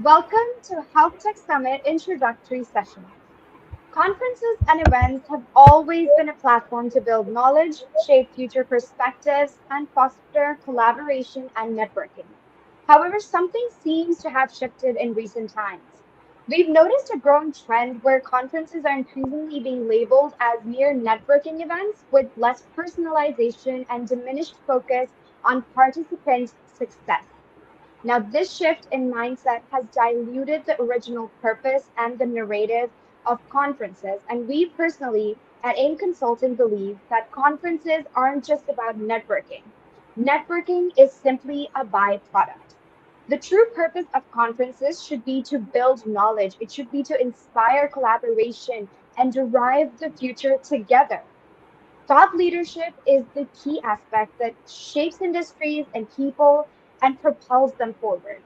Welcome to Health Tech Summit Introductory Session. Conferences and events have always been a platform to build knowledge, shape future perspectives, and foster collaboration and networking. However, something seems to have shifted in recent times. We've noticed a growing trend where conferences are increasingly being labeled as mere networking events with less personalization and diminished focus on participant success. Now, this shift in mindset has diluted the original purpose and the narrative of conferences. And we personally at AIM Consulting believe that conferences aren't just about networking. Networking is simply a byproduct. The true purpose of conferences should be to build knowledge, it should be to inspire collaboration and derive the future together. Thought leadership is the key aspect that shapes industries and people and propels them forward.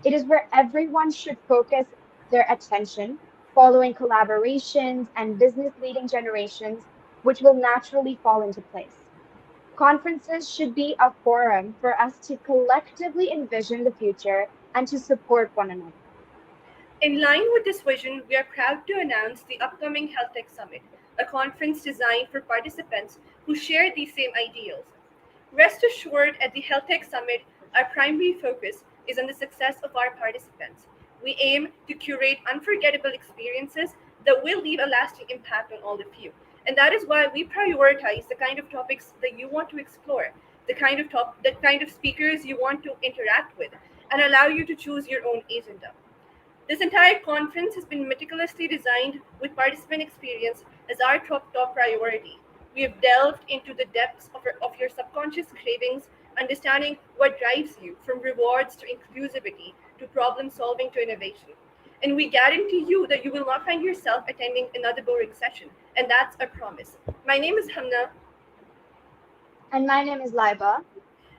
It is where everyone should focus their attention, following collaborations and business leading generations, which will naturally fall into place. Conferences should be a forum for us to collectively envision the future and to support one another. In line with this vision, we are proud to announce the upcoming Health Tech Summit, a conference designed for participants who share these same ideals. Rest assured, at the Health Tech Summit, our primary focus is on the success of our participants. We aim to curate unforgettable experiences that will leave a lasting impact on all of you. And that is why we prioritize the kind of topics that you want to explore, the kind of speakers you want to interact with, and allow you to choose your own agenda. This entire conference has been meticulously designed with participant experience as our top priority. We have delved into the depths of your subconscious cravings, understanding what drives you from rewards to inclusivity to problem solving to innovation. And we guarantee you that you will not find yourself attending another boring session. And that's a promise. My name is Hamna, And my name is Laiba.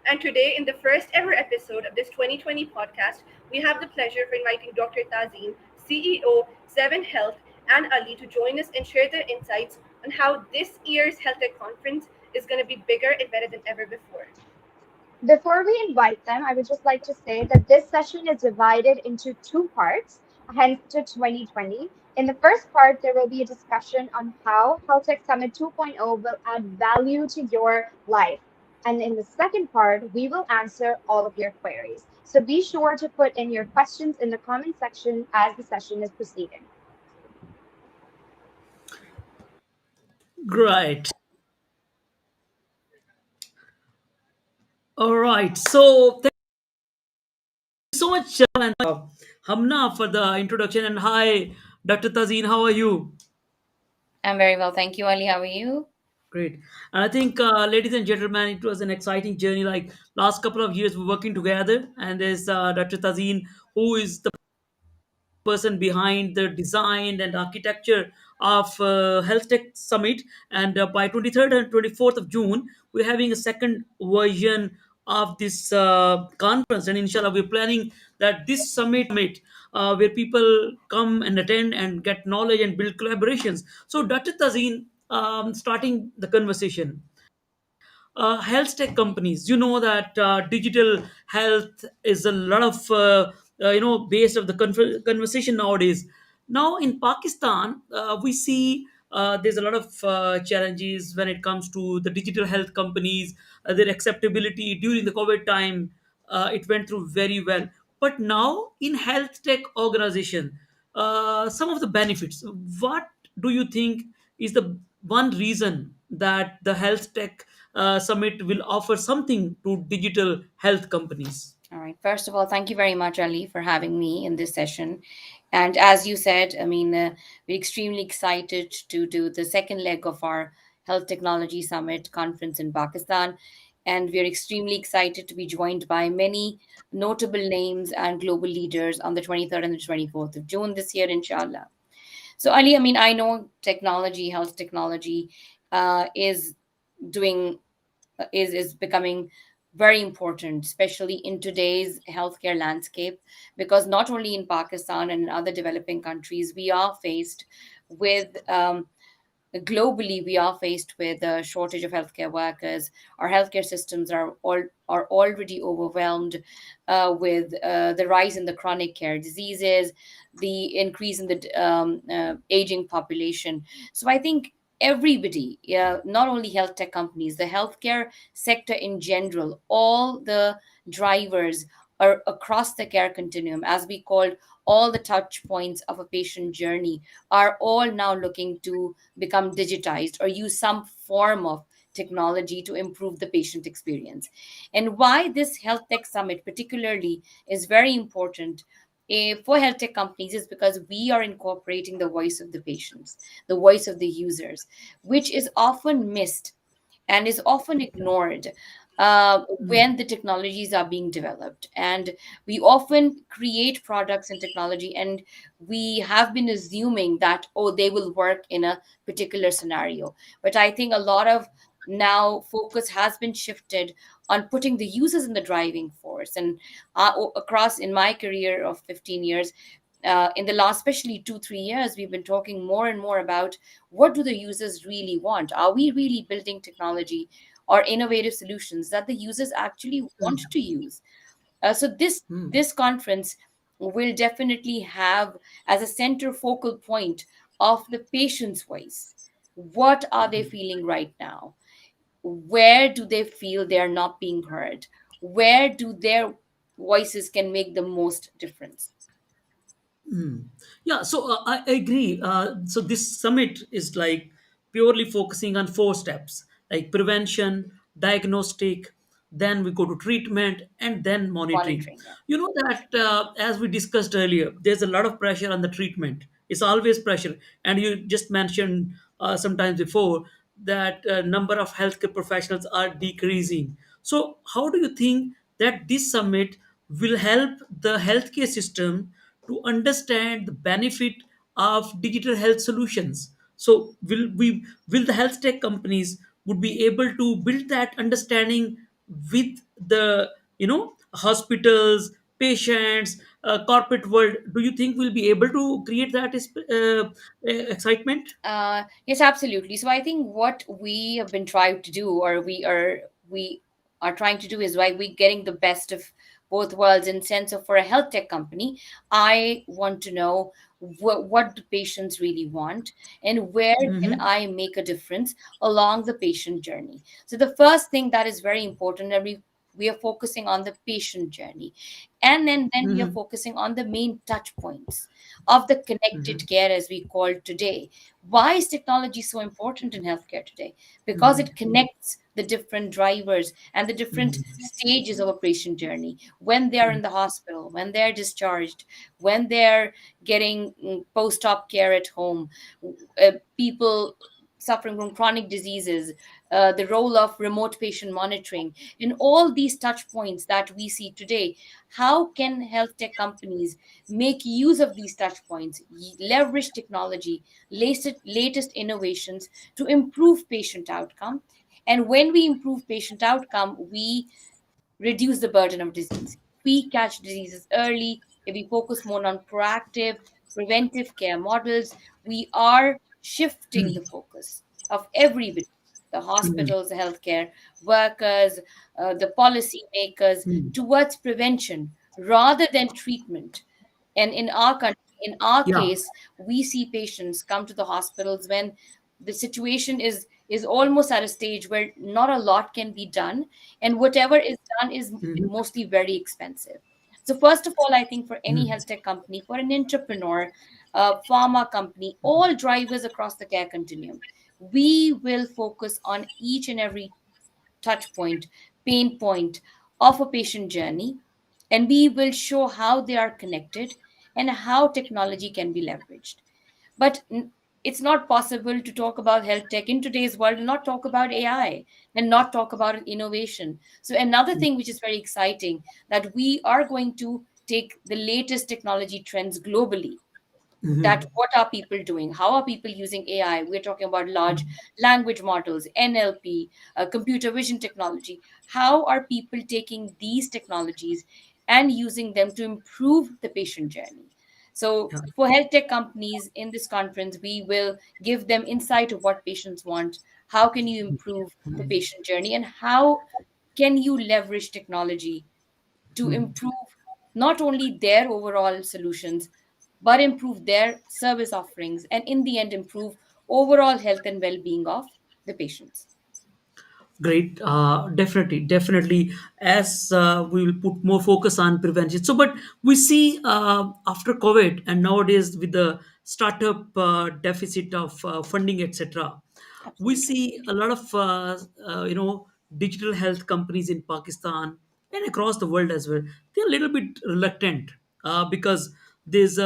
and today, in the first ever episode of this 2020 podcast, we have the pleasure of inviting Dr. Tazeen, CEO, Seven Health, and Ali to join us and share their insights on how this year's Health Tech Conference is going to be bigger and better than ever before. Before we invite them, I would just like to say that this session is divided into two parts, hence to 2020. In the first part, there will be a discussion on how Health Tech Summit 2.0 will add value to your life. And in the second part, we will answer all of your queries. So be sure to put in your questions in the comment section as the session is proceeding. Great. All right. So thank you so much, Hamna, for the introduction. And hi, Dr. Tazeen. How are you? I'm very well, thank you, Ali. How are you? Great. And I think, ladies and gentlemen, it was an exciting journey. Like last couple of years, we're working together. And there's Dr. Tazeen, who is the person behind the design and architecture of Health Tech Summit. And by 23rd and 24th of June, we're having a second version of this conference. And inshallah, we're planning that this summit where people come and attend and get knowledge and build collaborations. So, Dr. Tazeen, starting the conversation, health tech companies, you know that digital health is a lot of based of the conversation nowadays. Now in Pakistan, we see there's a lot of challenges when it comes to the digital health companies, their acceptability during the COVID time. It went through very well, but now in health tech organization, some of the benefits, what do you think is the one reason that the health tech summit will offer something to digital health companies? All right. First of all, thank you very much, Ali, for having me in this session. And as you said, we're extremely excited to do the second leg of our Health Technology Summit conference in Pakistan. And we're extremely excited to be joined by many notable names and global leaders on the 23rd and the 24th of June this year, inshallah. So, Ali, I know technology, health technology, is doing is becoming very important, especially in today's healthcare landscape, because not only in Pakistan and in other developing countries, we are faced with globally we are faced with a shortage of healthcare workers. Our healthcare systems are already overwhelmed with the rise in the chronic care diseases, the increase in the aging population. So I think everybody, yeah, not only health tech companies, the healthcare sector in general, all the drivers are across the care continuum, as we called all the touch points of a patient journey, are all now looking to become digitized or use some form of technology to improve the patient experience. And why this health tech summit particularly is very important for health tech companies is because we are incorporating the voice of the patients, the voice of the users, which is often missed and is often ignored when the technologies are being developed. And we often create products and technology, and we have been assuming that, oh, they will work in a particular scenario. But I think a lot of now focus has been shifted on putting the users in the driving force. And across in my career of 15 years, in the last especially 2 3 years, we've been talking more and more about what do the users really want. Are we really building technology or innovative solutions that the users actually want to use? So this conference will definitely have as a center focal point of the patient's voice. What are they feeling right now? Where do they feel they are not being heard? Where do their voices can make the most difference? Yeah, so I agree. So this summit is like purely focusing on four steps like prevention, diagnostic, then we go to treatment, and then monitoring. Monitoring, yeah. You know that as we discussed earlier, there's a lot of pressure on the treatment. It's always pressure, and you just mentioned sometimes before that number of healthcare professionals are decreasing. So how do you think that this summit will help the healthcare system to understand the benefit of digital health solutions? So will the health tech companies would be able to build that understanding with the hospitals, patients, corporate world? Do you think we'll be able to create that excitement? Yes, absolutely. So I think what we have been trying to do, or we are trying to do, is why we getting the best of both worlds in sense of for a health tech company, I want to know what do patients really want and where can Mm-hmm. I make a difference along the patient journey. So the first thing that is very important, and we are focusing on the patient journey, and then we are Mm-hmm. focusing on the main touch points of the connected care, as we call today. Why is technology so important in healthcare today? Because it connects the different drivers and the different stages of a patient journey, when they are in the hospital, when they're discharged, when they're getting post-op care at home, people suffering from chronic diseases, the role of remote patient monitoring, in all these touch points that we see today. How can health tech companies make use of these touch points, leverage technology, latest innovations to improve patient outcome? And when we improve patient outcome, we reduce the burden of disease. We catch diseases early. If we focus more on proactive, preventive care models, we are shifting the focus of everybody, the hospitals, the healthcare workers, the policy makers, towards prevention rather than treatment. And in our country, in our Yeah. case, we see patients come to the hospitals when the situation is almost at a stage where not a lot can be done, and whatever is done is mostly very expensive. So first of all, I think for any health tech company, for an entrepreneur, a pharma company, all drivers across the care continuum, we will focus on each and every touch point, pain point of a patient journey, and we will show how they are connected and how technology can be leveraged. But it's not possible to talk about health tech in today's world and not talk about AI and not talk about innovation. So another thing which is very exciting, that we are going to take the latest technology trends globally, that what are people doing, how are people using AI. We're talking about large language models, NLP, computer vision technology. How are people taking these technologies and using them to improve the patient journey? So yeah. for health tech companies in this conference, we will give them insight of what patients want. How can you improve the patient journey, and how can you leverage technology to improve not only their overall solutions, but improve their service offerings, and in the end, improve overall health and well being of the patients. Great, definitely, definitely. As we will put more focus on prevention. So, but we see after COVID and nowadays with the startup deficit of funding, etc., we Absolutely. see a lot of digital health companies in Pakistan and across the world as well. They're a little bit reluctant because there's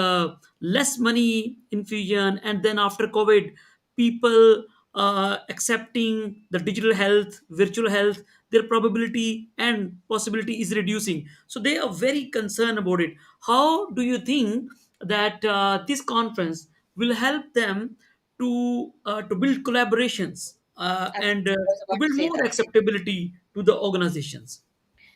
less money infusion, and then after COVID, people accepting the digital health, virtual health, their probability and possibility is reducing. So they are very concerned about it. How do you think that this conference will help them to build collaborations and Absolutely. I was to about to build say more that. acceptability to the organizations?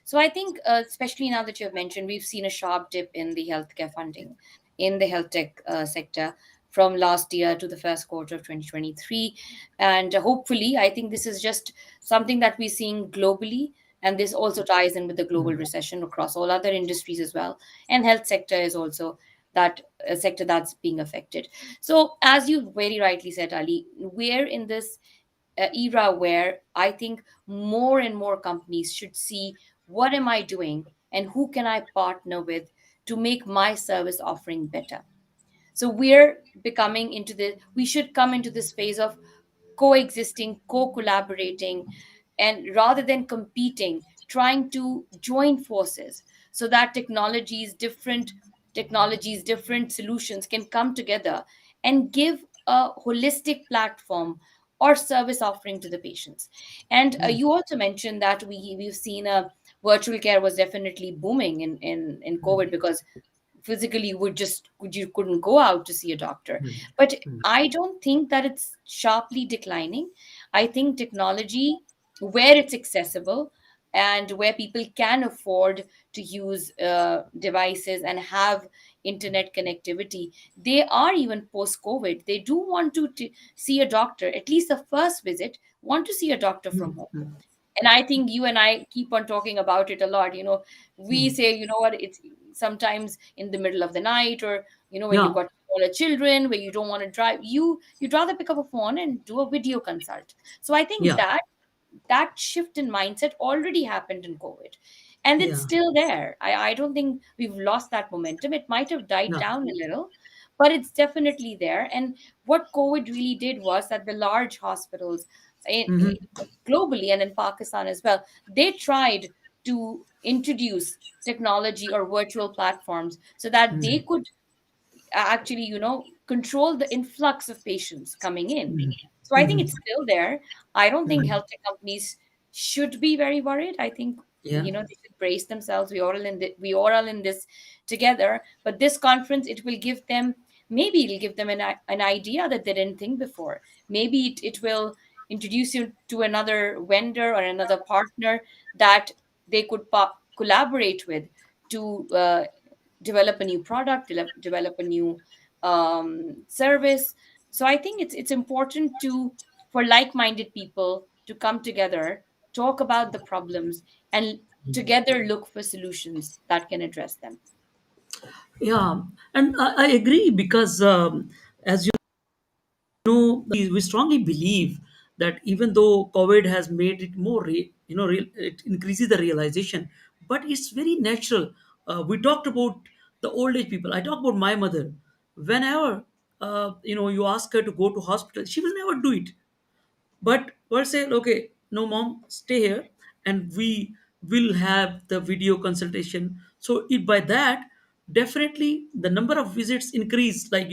So I think, especially now that you have mentioned, we've seen a sharp dip in the healthcare funding in the health tech sector from last year to the first quarter of 2023. And hopefully, I think this is just something that we're seeing globally. And this also ties in with the global recession across all other industries as well. And health sector is also that sector that's being affected. So as you very rightly said, Ali, we're in this era where I think more and more companies should see what am I doing and who can I partner with to make my service offering better. So we're becoming into the we should come into this phase of coexisting, co-collaborating, and rather than competing, trying to join forces so that different solutions can come together and give a holistic platform or service offering to the patients. And you also mentioned that we've seen a virtual care was definitely booming in COVID because physically you couldn't go out to see a doctor. But I don't think that it's sharply declining. I think technology, where it's accessible and where people can afford to use devices and have internet connectivity, they are, even post COVID, they do want to see a doctor, at least the first visit, want to see a doctor from home. And I think you and I keep on talking about it a lot. We say, you know what, it's sometimes in the middle of the night, or when you've Yeah, got smaller children where you don't want to drive, you'd rather pick up a phone and do a video consult. So I think yeah, that shift in mindset already happened in COVID, and it's yeah, still there. I don't think we've lost that momentum. It might have died yeah. down a little, but it's definitely there. And what COVID really did was that the large hospitals globally and in Pakistan as well, they tried to introduce technology or virtual platforms so that they could actually, control the influx of patients coming in. So I think it's still there. I don't think health tech companies should be very worried. I think Yeah, they should brace themselves. We all in this together. But this conference, it'll give them an idea that they didn't think before. Maybe it will introduce you to another vendor or another partner that they could collaborate with to develop a new product, develop a new service. So I think it's important to for like-minded people to come together, talk about the problems, and together look for solutions that can address them. yeah, and I agree because as you know, we strongly believe that even though COVID has made it more, it increases the realization, but it's very natural. We talked about the old age people. I talk about my mother. Whenever you ask her to go to hospital, she will never do it. But we'll say, okay, no, mom, stay here, and we will have the video consultation. So if by that, definitely the number of visits increase. Like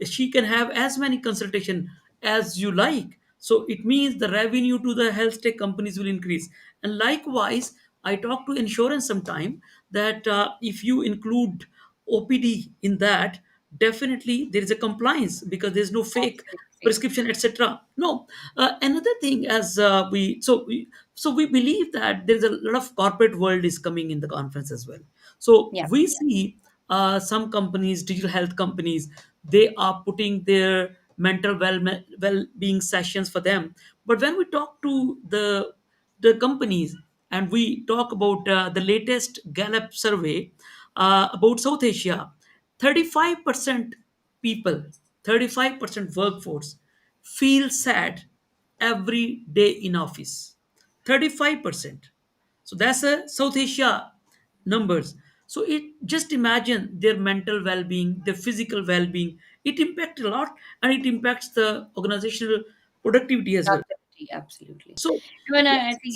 she can have as many consultation as you like. So it means the revenue to the health tech companies will increase. And likewise, I talk to insurance sometime that if you include OPD in that, definitely there is a compliance because there's no fake Absolutely. prescription, etc. No, another thing, as we believe that there's a lot of corporate world is coming in the conference as well. So Yeah. we see some companies, digital health companies, they are putting their mental well-being sessions for them. But when we talk to the companies, and we talk about the latest Gallup survey about South Asia, 35% people, 35% workforce feel sad every day in office. 35%. So that's a South Asia numbers. So it, just imagine their mental well-being, their physical well-being. It impacts a lot, and it impacts the organizational productivity as well. Productivity, absolutely. So When yeah, I think,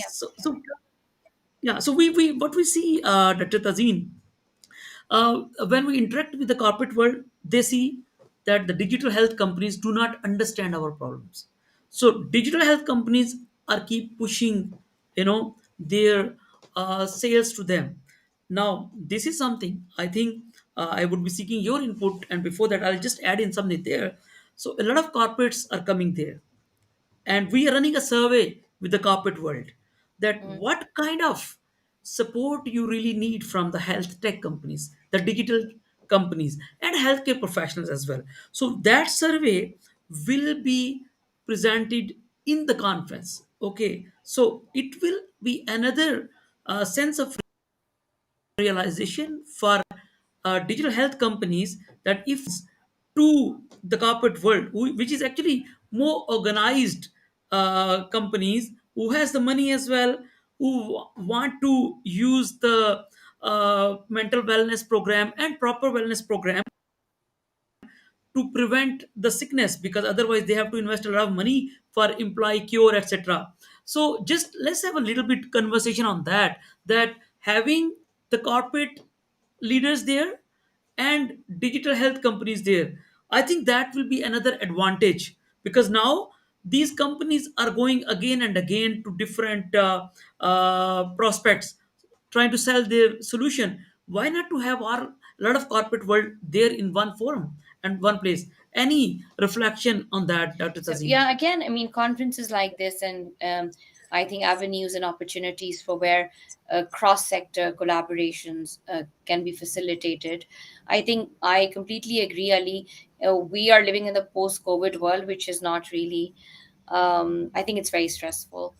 yeah. So we what we see, Dr. Tazeen, when we interact with the corporate world, they see that the digital health companies do not understand our problems. So digital health companies are keep pushing, their sales to them. Now, this is something I think I would be seeking your input, and before that, I'll just add in something there. So a lot of corporates are coming there, and we are running a survey with the corporate world, that Mhm. what kind of support you really need from the health tech companies, the digital companies, and healthcare professionals as well. So that survey will be presented in the conference. Okay, so it will be another sense of realization for digital health companies, that if to the corporate world, which is actually more organized companies who has the money as well, who want to use the mental wellness program and proper wellness program to prevent the sickness, because otherwise they have to invest a lot of money for employee cure, etc. So just let's have a little bit conversation on that, that having the corporate leaders there and digital health companies there, I think that will be another advantage, because now these companies are going again and again to different prospects, trying to sell their solution. Why not to have our lot of corporate world there in one forum and one place? Any reflection on that, Dr. So Tazeen? yeah, again, I mean, conferences like this, and I think avenues and opportunities for where cross-sector collaborations can be facilitated. I think I completely agree, Ali. We are living in the post-COVID world, which is not really. I think it's very stressful.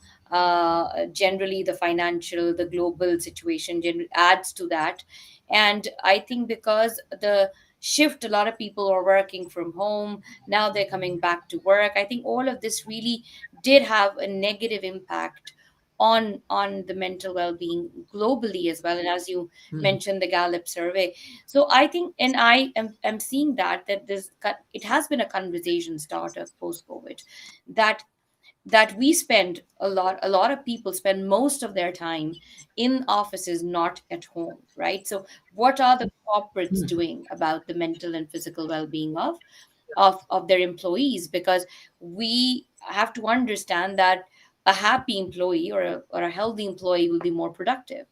Generally, the financial, the global situation adds to that, and I think because the shift, a lot of people are working from home now, they're coming back to work. I think all of this really did have a negative impact on the mental well-being globally as well, and as you Mhm. mentioned, the Gallup survey. So I think, and am seeing that it has been a conversation starter post COVID, that we spend a lot of people spend most of their time in offices, not at home, right? So what are the corporates Mhm. doing about the mental and physical well-being of their employees? Because we have to understand that a happy employee, or a healthy employee, will be more productive.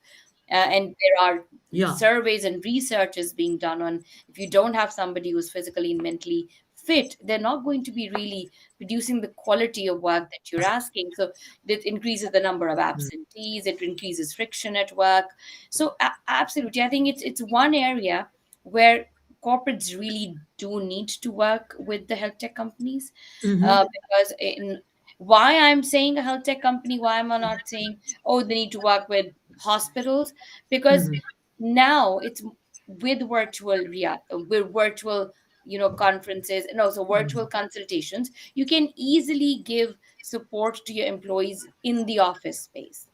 And there are Yeah. surveys and research is being done on, if you don't have somebody who's physically and mentally fit, they're not going to be really producing the quality of work that you're asking. So it increases the number of absentees, it increases friction at work. So absolutely, I think it's one area where corporates really do need to work with the health tech companies. Hmm. Because in why I'm saying a health tech company, why am I not saying, oh, they need to work with hospitals? Because Hmm. now it's with virtual, conferences, and also virtual consultations, you can easily give support to your employees in the office space.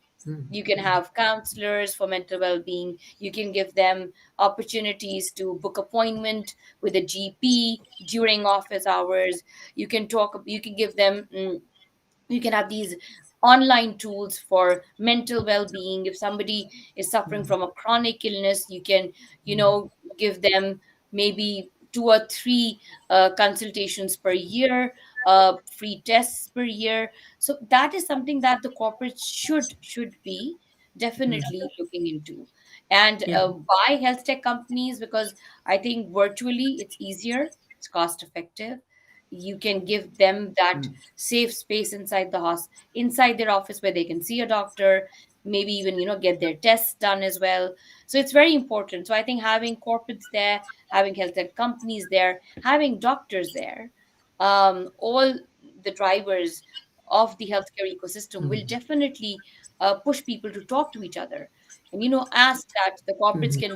You can have counselors for mental well-being, you can give them opportunities to book appointment with a GP during office hours. You can give them, you can have these online tools for mental well-being. If somebody is suffering from a chronic illness, you can, give them maybe 2 or 3 consultations per year, free tests per year. So that is something that the corporates should be definitely looking into. And Yeah. why health tech companies? Because I think virtually it's easier, it's cost effective. You can give them that safe space inside their office, where they can see a doctor, maybe even get their tests done as well. So it's very important. So I think having corporates there, having health tech companies there, having doctors there, all the drivers of the healthcare ecosystem will definitely push people to talk to each other, and ask that the corporates Mhm. can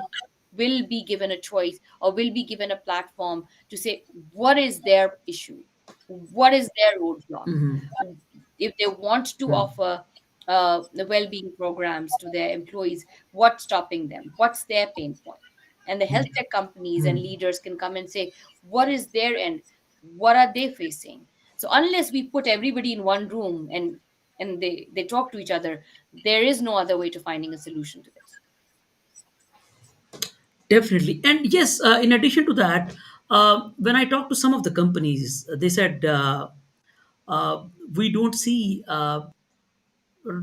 will be given a choice, or will be given a platform to say what is their issue, what is their roadblock. Mhm. If they want to Mhm. offer the well-being programs to their employees, what's stopping them, what's their pain point? And the health tech companies and Mhm. leaders can come and say what is their end, what are they facing. So unless we put everybody in one room and they talk to each other, there is no other way to finding a solution to this. Definitely. And yes, in addition to that, when I talked to some of the companies, they said uh, we don't see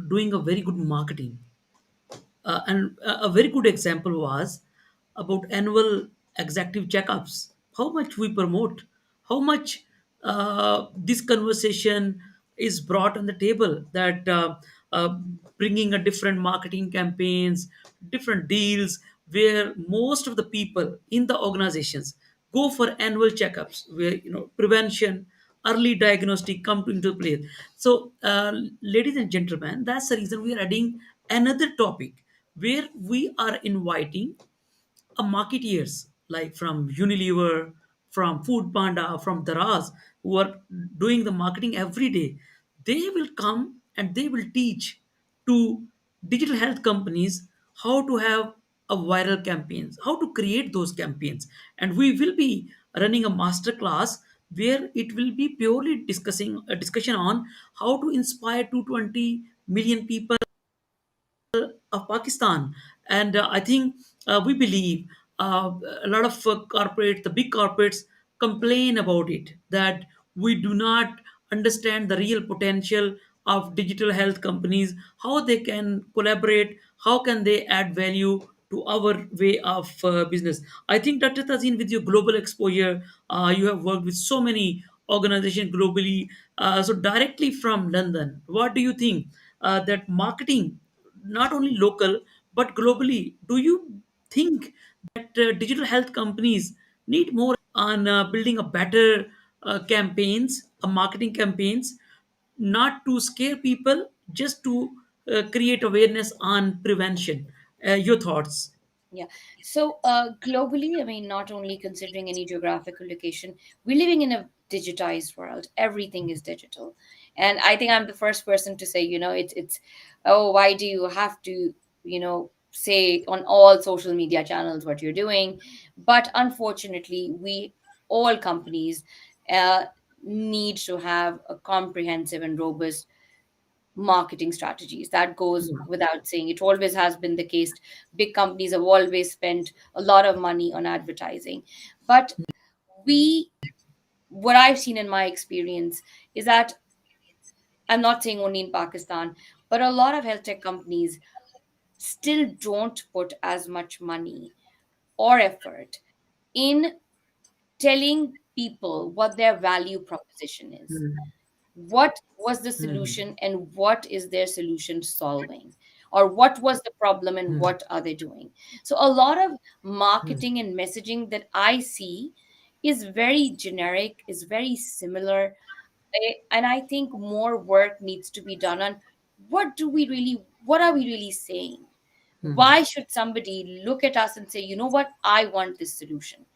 doing a very good marketing. And a very good example was about annual executive checkups. How much we promote, how much this conversation is brought on the table, that uh, bringing a different marketing campaigns, different deals, where most of the people in the organizations go for annual checkups, where prevention, early diagnostic come into play. So, ladies and gentlemen, that's the reason we are adding another topic where we are inviting marketeers like from Unilever, from Food Panda, from Daraz, who are doing the marketing every day. They will come and they will teach to digital health companies how to have a viral campaigns, how to create those campaigns. And we will be running a master class where it will be purely discussing a discussion on how to inspire 220 million people of Pakistan. And I think we believe a lot of corporates, the big corporates, complain about it, that we do not understand the real potential of digital health companies, how they can collaborate, how can they add value to our way of business. I think Dr. Tazeen, with your global exposure, you have worked with so many organizations globally. So directly from London, what do you think that marketing, not only local but globally, do you think that digital health companies need more on building a better campaigns, marketing campaigns, not to scare people, just to create awareness on prevention? Your thoughts? Yeah. So globally, I mean, not only considering any geographical location, we're living in a digitized world. Everything is digital. And I think I'm the first person to say, it's, oh, why do you have to, say on all social media channels what you're doing? But unfortunately, all companies, uh, need to have a comprehensive and robust marketing strategies. That goes without saying. It always has been the case. Big companies have always spent a lot of money on advertising. But we, what I've seen in my experience is that, I'm not saying only in Pakistan, but a lot of health tech companies still don't put as much money or effort in telling people what their value proposition is. What was the solution and what is their solution solving, or what was the problem and what are they doing. So a lot of marketing and messaging that I see is very generic, is very similar. And I think more work needs to be done on what are we really saying. Why should somebody look at us and say, what, I want this solution?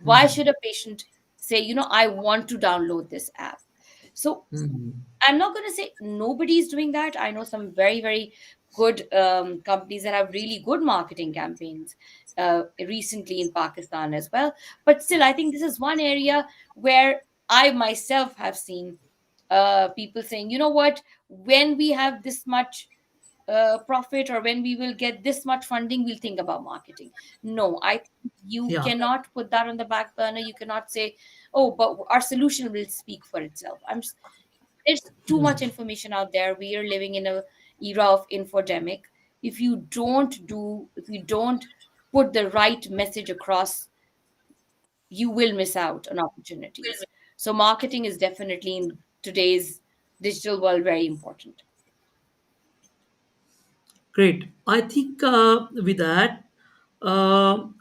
Why should a patient say, I want to download this app? So I'm not going to say nobody's doing that. I know some very, very good companies that have really good marketing campaigns recently in Pakistan as well. But still, I think this is one area where I myself have seen people saying, what, when we have this much profit, or when we will get this much funding, we'll think about marketing. No, I think you Yeah. cannot put that on the back burner. You cannot say, oh, but our solution will speak for itself. There's too much information out there. We are living in a era of infodemic. If you don't put the right message across, you will miss out on opportunities. So marketing is definitely in today's digital world very important. Great. I think with that,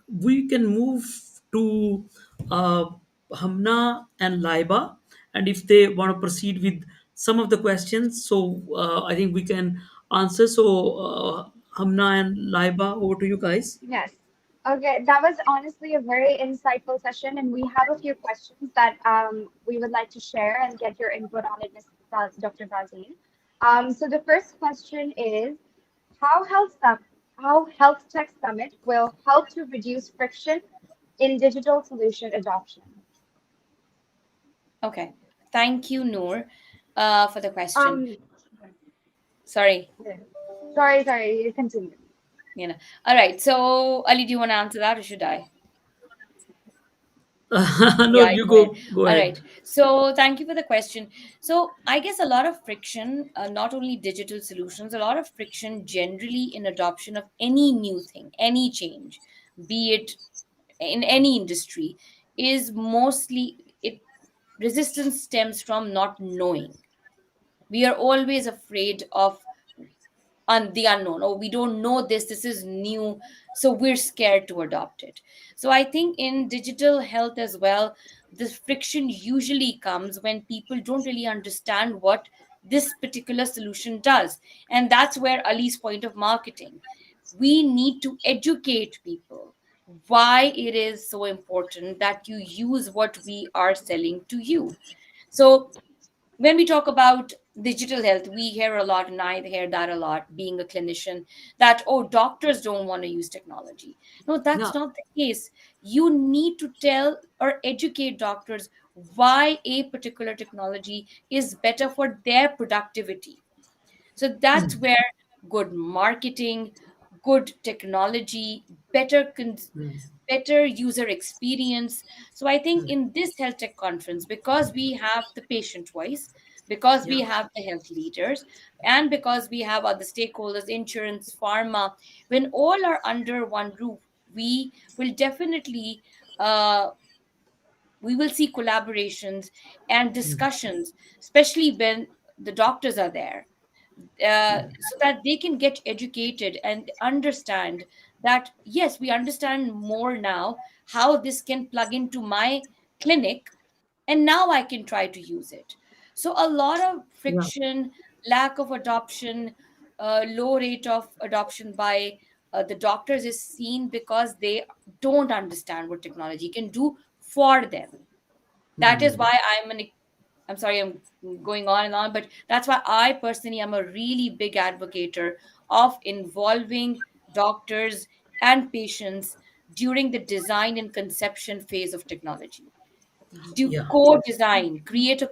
we can move to uh, Hamna and Laiba, and if they want to proceed with some of the questions, so I think we can answer. So, Hamna and Laiba, over to you guys. Yes. Okay, that was honestly a very insightful session, and we have a few questions that we would like to share and get your input on it, Dr. Fazil. So the first question is how how Health Tech Summit will help to reduce friction in digital solution adoption. Okay. Thank you, Noor, for the question. Um, Sorry. sorry, you continue. All right. So, Ali, do you want to answer that or should I? No, Yeah, you go ahead. go All ahead. right. So, thank you for the question. So, I guess a lot of friction, not only digital solutions, a lot of friction generally in adoption of any new thing, any change, be it in any industry, is mostly it resistance stems from not knowing. We are always afraid of the unknown. Oh, we don't know this is new, so we're scared to adopt it. So I think in digital health as well, this friction usually comes when people don't really understand what this particular solution does. And that's where Ali's point of marketing, we need to educate people why it is so important that you use what we are selling to you. So when we talk about digital health, we hear a lot, and I hear that a lot being a clinician, that, oh, doctors don't want to use technology. No, Yeah. that's not the case. You need to tell or educate doctors why a particular technology is better for their productivity. So that's where good marketing, good technology, better user experience. So I think in this health tech conference, because we have the patient voice, because we Yeah. have the health leaders, and because we have other stakeholders, insurance, pharma, when all are under one roof, we will definitely uh, we will see collaborations and discussions, especially when the doctors are there, so that they can get educated and understand that yes, we understand more now how this can plug into my clinic, and now I can try to use it. So a lot of Yeah. friction, lack of adoption, low rate of adoption by the doctors is seen because they don't understand what technology can do for them. That is why I'm sorry, I'm going on and on, but that's why I personally am a really big advocator of involving doctors and patients during the design and conception phase of technology. Do Yeah. co-design, create a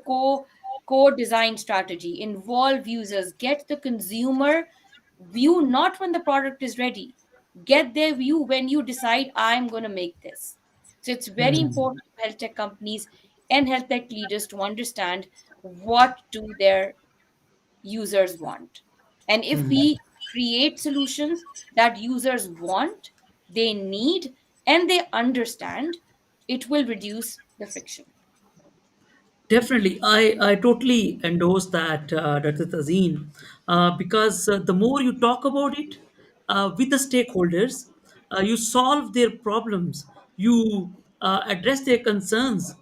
co-design strategy, involve users, get the consumer view not when the product is ready, get their view when you decide I'm going to make this. So it's very important for health tech companies and health tech leaders to understand what do their users want. And if we create solutions that users want, they need, and they understand, it will reduce the friction. Definitely, I totally endorse that, Dr. Tazeen, because the more you talk about it with the stakeholders, you solve their problems, you address their concerns.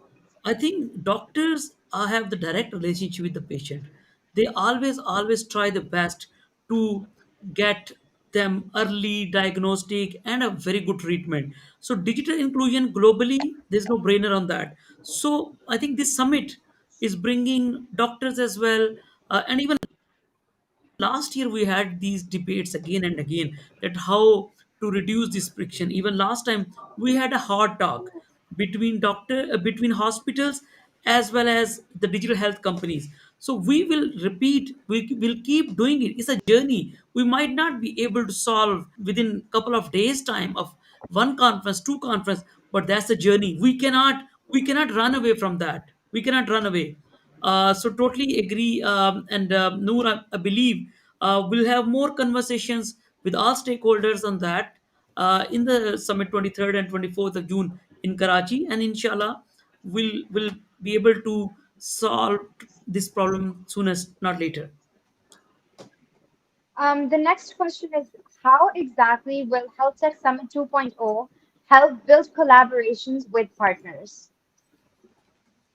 I think doctors have the direct relationship with the patient. They always try the best to get them early diagnostic and a very good treatment. So digital inclusion globally, there's no brainer on that. So I think this summit is bringing doctors as well, and even last year we had these debates again and again that how to reduce this friction. Even last time we had a hard talk between hospitals as well as the digital health companies. So we will repeat, we will keep doing it. It's a journey. We might not be able to solve within couple of days time of one conference, two conference, but that's the journey. We cannot run away from that. We cannot run away. So totally agree. And Noor, I believe we'll have more conversations with all stakeholders on that in the summit 23rd and 24th of June in Karachi, and inshallah we'll be able to solve this problem soonest, not later. The next question is how exactly will Health Tech Summit 2.0 help build collaborations with partners?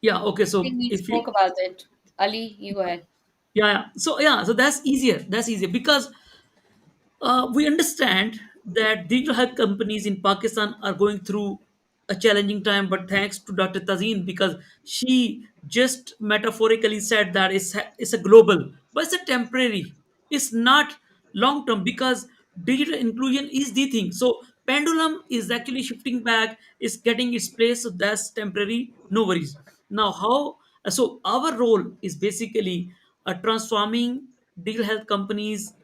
Yeah, okay, I think so we if spoke we, about it. Ali, you go ahead. yeah, so that's easier because we understand that digital health companies in Pakistan are going through a challenging time, but thanks to Dr. Tazeen, because she just metaphorically said that it's a global, but it's a temporary. It's not long term because digital inclusion is the thing. So pendulum is actually shifting back, is getting its place. So that's temporary. No worries. Now, how? So our role is basically transforming digital health companies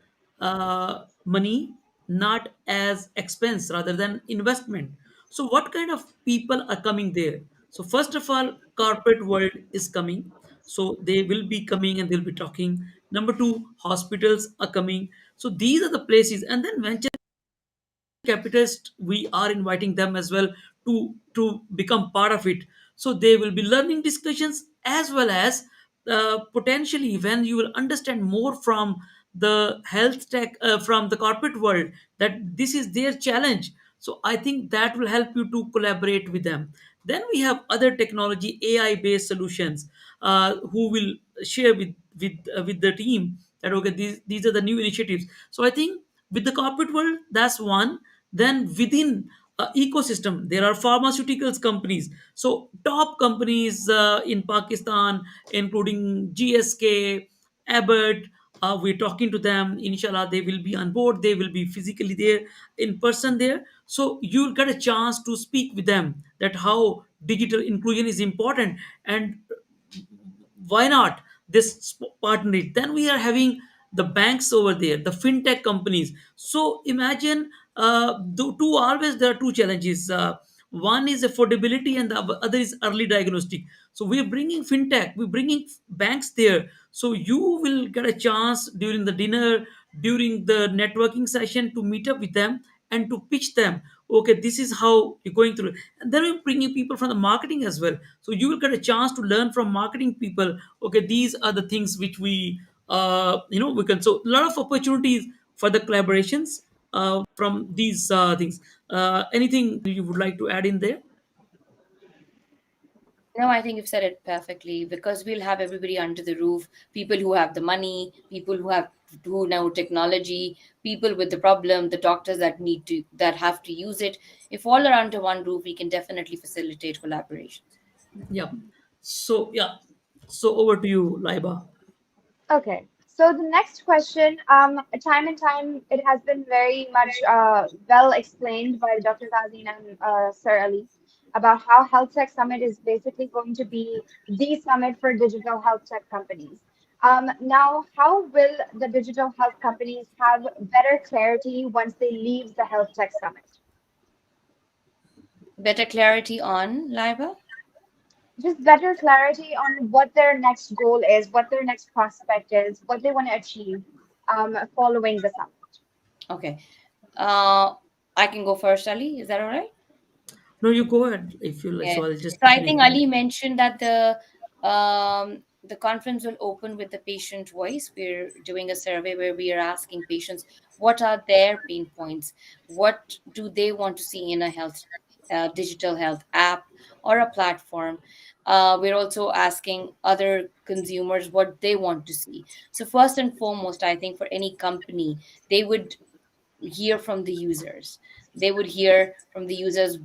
money not as expense rather than investment. So what kind of people are coming there? So first of all, corporate world is coming, so they will be coming and they'll be talking. Number two, hospitals are coming. So these are the places, and then venture capitalists, we are inviting them as well to become part of it. So they will be learning discussions as well as potentially when you will understand more from the health tech from the corporate world that this is their challenge. So I think that will help you to collaborate with them. Then we have other technology, AI based solutions, who will share with the team that okay, these are the new initiatives. So I think with the corporate world, that's one. Then within ecosystem, there are pharmaceuticals companies. So top companies in Pakistan, including GSK, Abbott. We're talking to them. Inshallah, they will be on board. They will be physically there, in person there. So you'll get a chance to speak with them that how digital inclusion is important, and why not this partnership. Then we are having the banks over there, the fintech companies. So imagine the two, always there are two challenges. One is affordability and the other is early diagnostic. So we're bringing fintech, we're bringing banks there. So you will get a chance during the dinner, during the networking session, to meet up with them and to pitch them, okay, this is how you're going through. And then we're bringing people from the marketing as well. So you will get a chance to learn from marketing people, okay, these are the things which we can. So a lot of opportunities for the collaborations from these things. Anything you would like to add in there? No, I think you've said it perfectly because we'll have everybody under the roof, people who have the money, people who know technology, people with the problem, the doctors that have to use it. If all are under one roof, we can definitely facilitate collaborations. Yeah. So over to you, Laiba. Okay, so the next question, time and time, it has been very much well explained by Dr. Tazeen and Sir Ali about how Health Tech Summit is basically going to be the summit for digital health tech companies. Now, how will the digital health companies have better clarity once they leave the Health Tech Summit? Better clarity on Liba? Just better clarity on what their next goal is, what their next prospect is, what they want to achieve following the summit. Okay. Uh, I can go first, Ali. Is that all right? No, you go ahead if you like. Yeah. So I'll just So I quickly. think Ali mentioned that the conference will open with the patient voice. We're doing a survey where we are asking patients what are their pain points, what do they want to see in a digital health app or a platform. We're also asking other consumers what they want to see. So first and foremost, I think for any company, they would hear from the users. They would hear from the users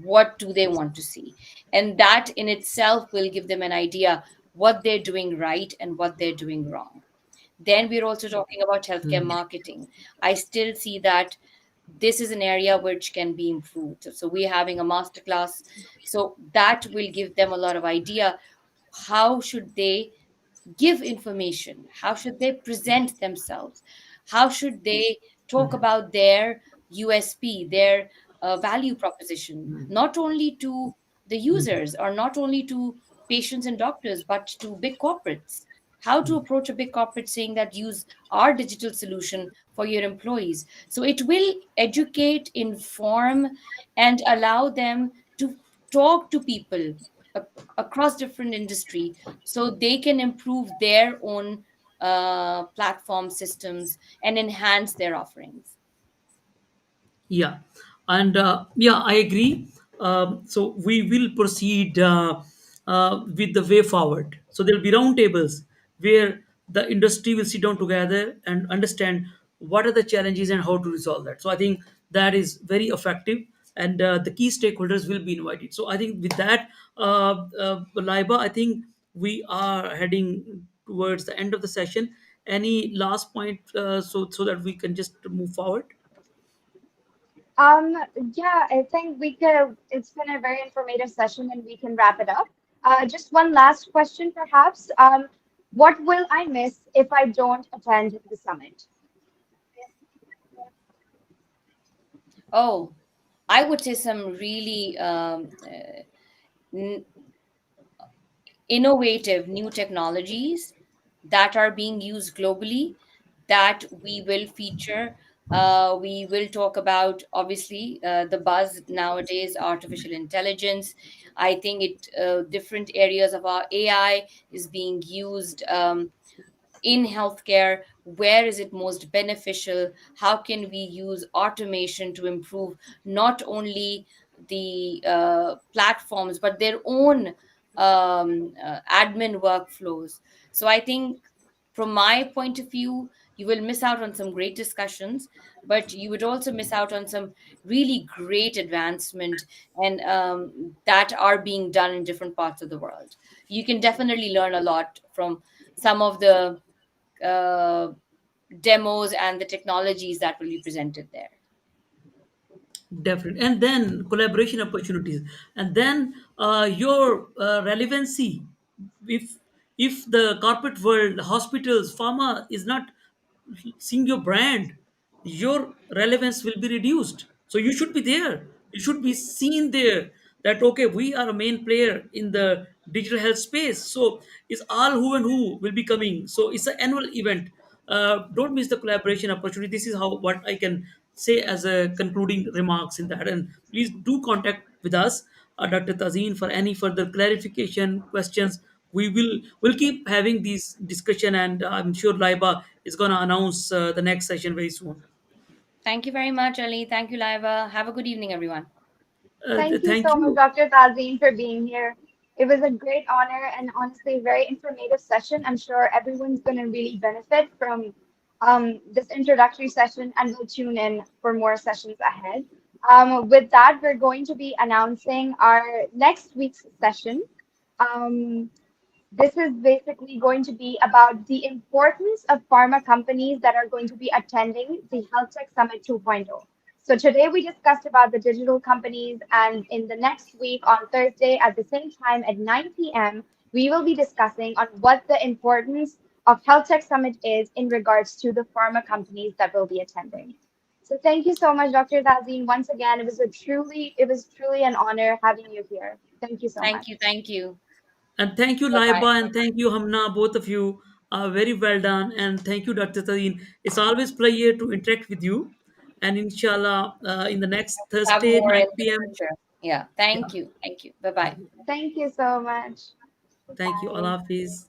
what do they want to see, and that in itself will give them an idea what they're doing right and what they're doing wrong. Then we're also talking about healthcare marketing. I still see that this is an area which can be improved, so we're having a masterclass, so that will give them a lot of idea how should they give information, how should they present themselves, how should they talk about their USP, their value proposition, not only to the users or not only to patients and doctors but to big corporates. How to approach a big corporate saying that use our digital solution for your employees. So it will educate, inform, and allow them to talk to people across different industry so they can improve their own platform systems and enhance their offerings. Yeah, and yeah, I agree. So we will proceed with the way forward. So there will be round tables where the industry will sit down together and understand what are the challenges and how to resolve that. So I think that is very effective, and the key stakeholders will be invited. So I think with that, Laiba, I think we are heading towards the end of the session. Any last point, so that we can just move forward? Um, yeah, I think we could, it's been a very informative session and we can wrap it up. Just one last question, perhaps. What will I miss if I don't attend the summit? Oh, I would say some really n- innovative new technologies that are being used globally that we will feature. We will talk about, obviously, the buzz nowadays, artificial intelligence. I think different areas of our AI is being used. In healthcare, where is it most beneficial, how can we use automation to improve not only the platforms but their own admin workflows. So I think from my point of view, you will miss out on some great discussions, but you would also miss out on some really great advancement and that are being done in different parts of the world. You can definitely learn a lot from some of the uh, demos and the technologies that will be presented there. Definitely. And then collaboration opportunities. And then your relevancy. If if the corporate world, hospitals, pharma is not seeing your brand, your relevance will be reduced. So you should be there. You should be seen there that okay, we are a main player in the digital health space. So it's all who and who will be coming. So it's an annual event. Don't miss the collaboration opportunity. This is how what I can say as a concluding remarks in that. And please do contact with us, Dr. Tazeen, for any further clarification questions. We'll keep having these discussion, and I'm sure Laiba is going to announce the next session very soon. Thank you very much, Ali. Thank you, Liva. Have a good evening, everyone. Thank you Thank so much, you. Dr. Tazeen, for being here. It was a great honor and honestly very informative session. I'm sure everyone's going to really benefit from this introductory session and will tune in for more sessions ahead. With that, we're going to be announcing our next week's session. Um, this is basically going to be about the importance of pharma companies that are going to be attending the Health Tech Summit 2.0. So today we discussed about the digital companies, and in the next week on Thursday at the same time at 9 p.m., we will be discussing on what the importance of Health Tech Summit is in regards to the pharma companies that will be attending. So thank you so much, Dr. Tazeen. Once again, it was truly an honor having you here. Thank you so Thank much. you. Thank you. And thank you, Bye bye. Laiba, and thank you, Hamna, both of you. Very well done. And thank you, Dr. Tadeen. It's always pleasure to interact with you. And inshallah, in the next Have Thursday, more in 9 the p.m. future. Yeah. Yeah. Thank you. Thank you. Bye bye. Thank you so much. Thank you. Bye. Allah Hafiz.